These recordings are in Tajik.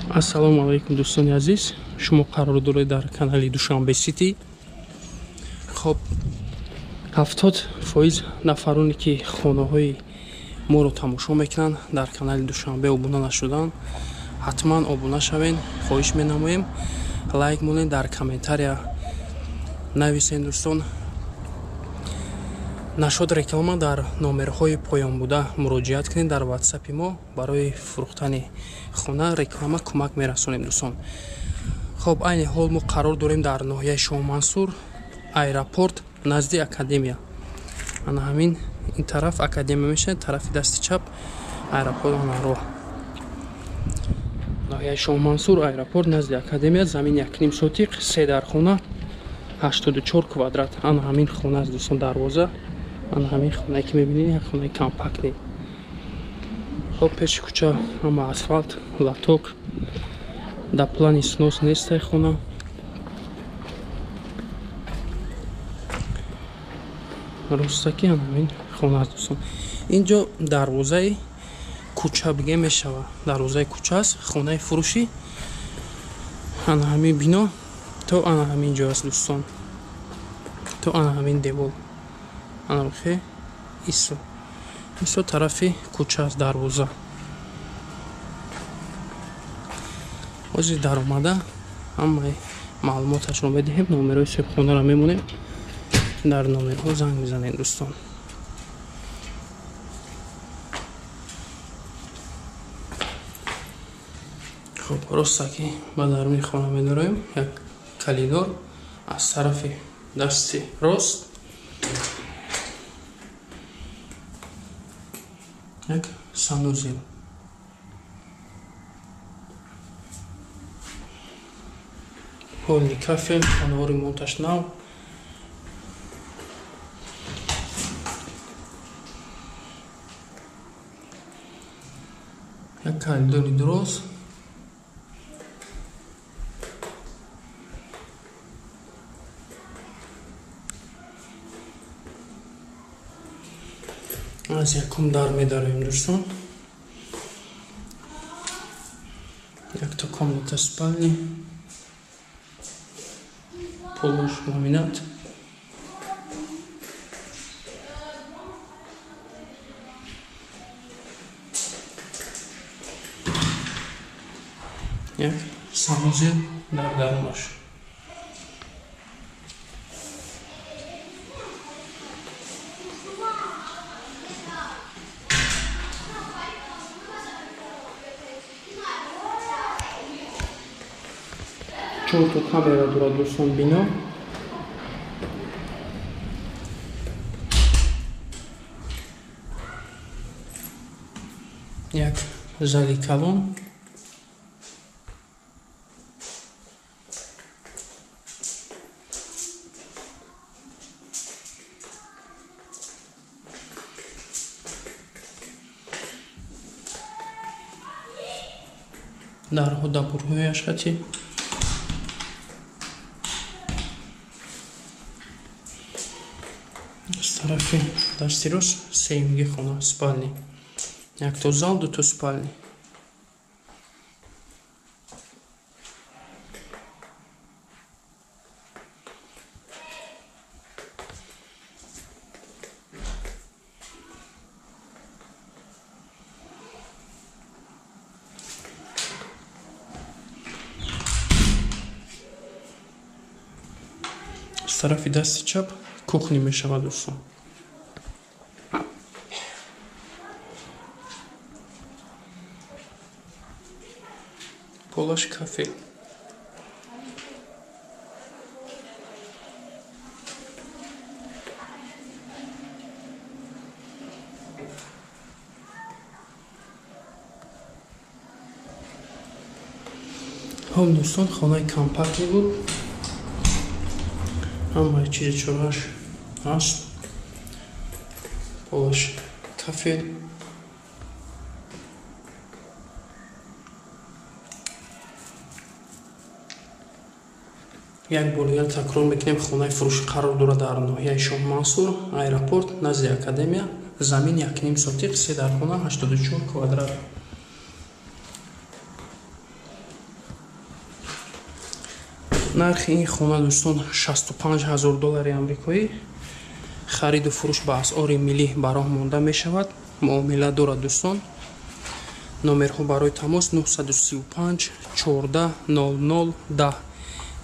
Ассалому алайкум дӯстони азиз, шумо қарор доред дар канали Душанбе Сити. Хоб 70% нафароне ки хонаҳои моро тамошо мекунанд дар канали Душанбе обуна нашудан, ҳатман обуна шавен, хоҳиш менамоем. Лайк монед, дар комментария нависен дӯстон. Нашуд реклама дар номерҳои поёнбуда муроҷиат кунед дар WhatsApp мо барои фурӯхтани хона реклама кӯмак мерасонем дӯстон. Хоб айни ҳол мо қарор дорем дар ноҳияи Шоҳ Мансур, аэропорт назди академия. Ана ҳамин ин тараф академия мешавад, тарафи дасти чап аэропорт ана роҳ. Ноҳияи Шоҳ Мансур, аэропорт назди академия, замин 1.5 сотиқ, 3 дар хона, 84 квадрат. Ана ҳамин хона аст дӯстон, дарвоза. Ана ҳамин хонае ки мебинед, як хонаи компактне. Хоб пеши кӯча ҳама асфалт, латок, дар плани снос нест хона. Ростаки ҳамин хона аст дӯстон. Инҷо дарвозаи кӯча биге мешава. Дарвозаи кӯча аст, хонаи фурӯши. Ана ҳамин бино то ана ҳамин ҷо аст дӯстон. То ана ҳамин девор. Ана бихе исо тарафи кӯча аст дарвоза. ҳозир дар омада ҳамаи маълумоташро медиҳем, номерҳои сеҳбхонаро мемонем. Дар номерҳо занг мизанем дӯстон. хуб, ростаки ба даруни хона медороем. як калидор аз тарафи дасти рост, як санузел. полный кафе, хонаҳо ремонташ нав. як коридори дуроз. аз якум дар медароем дӯстон. якта комната спальни, полош ламинат. як санузел дар дарунаш. чорто камера дорад дӯстон бино. як зали калон. дарҳо дабурҳои ашхатӣ. аз тарафи дасти рост сеюмги хона спальни. якто зал, дуто спальни. аз тарафи дасти чап кухни мешавад дӯстон. полаш кафе. ҳом дӯстон, хонаи компактни буд. ҳамаи чизи чораш аст. полаш кафе. як бор дигар такрор мекунем, хонаи фурӯшӣ қарор дорад дар ноҳияи Шоҳ Мансур, аэропорт назди академия, замин 1.5 сотиқ, 3 дар хона, 84 квадрат. нархи ин хона дӯстон $65000 амрикоӣ. хариду фурӯш ба асъори миллӣ бароҳ монда мешавад. муомила дорад дӯстон. номерҳо барои тамос 935 14 00 10.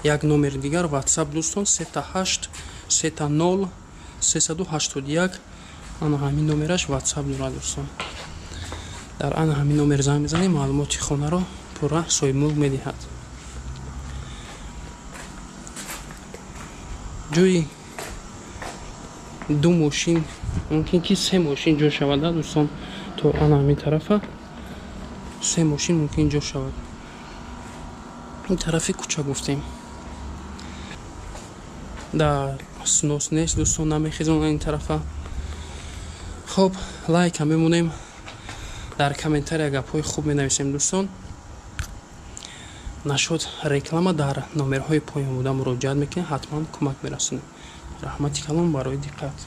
як номер дигар ватсап дӯстон 38 30 381. ана ҳамин номераш ватсап дорад дӯстон. дар ана ҳамин номер занг мезанем, маълумоти хонаро пурра соҳибмулк медиҳад. ҷои 2 мошин, мумкин ки 3 мошин ҷо шавад дӯстон. то ана ҳамин тарафа 3 мошин мумкин ҷо шавад. ин тарафи кӯча гуфтем. дар снос нест дӯстон, намехезон ин тарафа. хоб, лайка мемонем, дар комментария гапҳои хуб менависем дӯстон. нашуд реклама дар номерҳои поён буда муроҷиат мекунед, ҳатман кӯмак мерасонем. раҳмати калон барои диққат.